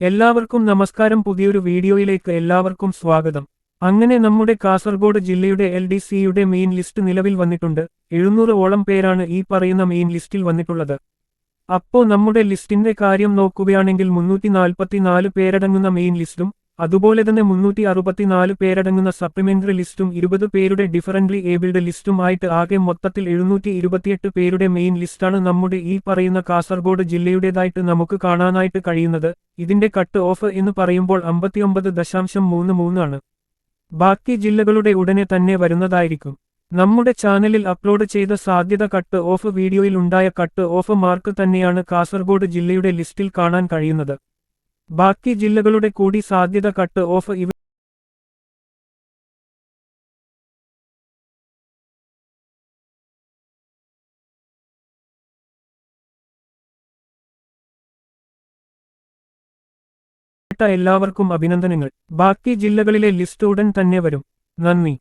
എല്ലാവർക്കും നമസ്കാരം. പുതിയൊരു വീഡിയോയിലേക്ക് എല്ലാവർക്കും സ്വാഗതം. അങ്ങനെ നമ്മുടെ കാസർഗോഡ് ജില്ലയുടെ LDCയുടെ മെയിൻ ലിസ്റ്റ് നിലവിൽ വന്നിട്ടുണ്ട്. 700ഓളം പേരാണ് ഈ പറയുന്ന മെയിൻ ലിസ്റ്റിൽ വന്നിട്ടുള്ളത്. അപ്പോ നമ്മുടെ ലിസ്റ്റിന്റെ കാര്യം നോക്കുകയാണെങ്കിൽ 344 പേരടങ്ങുന്ന മെയിൻ ലിസ്റ്റും അതുപോലെ തന്നെ 364 പേരടങ്ങുന്ന സപ്ലിമെന്ററി ലിസ്റ്റും 20 പേരുടെ ഡിഫറന്റ്ലി ഏബിൾഡ് ലിസ്റ്റും ആയിട്ട് ആകെ മൊത്തത്തിൽ 728 പേരുടെ മെയിൻ ലിസ്റ്റാണ് നമ്മുടെ ഈ പറയുന്ന കാസർഗോഡ് ജില്ലയുടേതായിട്ട് നമുക്ക് കാണാനായിട്ട് കഴിയുന്നത്. ഇതിന്റെ കട്ട് ഓഫ് എന്ന് പറയുമ്പോൾ 59.33 ആണ്. ബാക്കി ജില്ലകളുടെ ഉടനെ തന്നെ വരുന്നതായിരിക്കും. നമ്മുടെ ചാനലിൽ അപ്ലോഡ് ചെയ്ത സാധ്യത കട്ട് ഓഫ് വീഡിയോയിൽ ഉണ്ടായ കട്ട് ഓഫ് മാർക്ക് തന്നെയാണ് കാസർഗോഡ് ജില്ലയുടെ ലിസ്റ്റിൽ കാണാൻ കഴിയുന്നത്. ബാക്കി ജില്ലകളുടെ കൂടി സാധ്യത കട്ട് ഓഫ് ഇവിടെ എല്ലാവർക്കും അഭിനന്ദനങ്ങൾ. ബാക്കി ജില്ലകളിലെ ലിസ്റ്റ് ഉടൻ തന്നെ വരും. നന്ദി.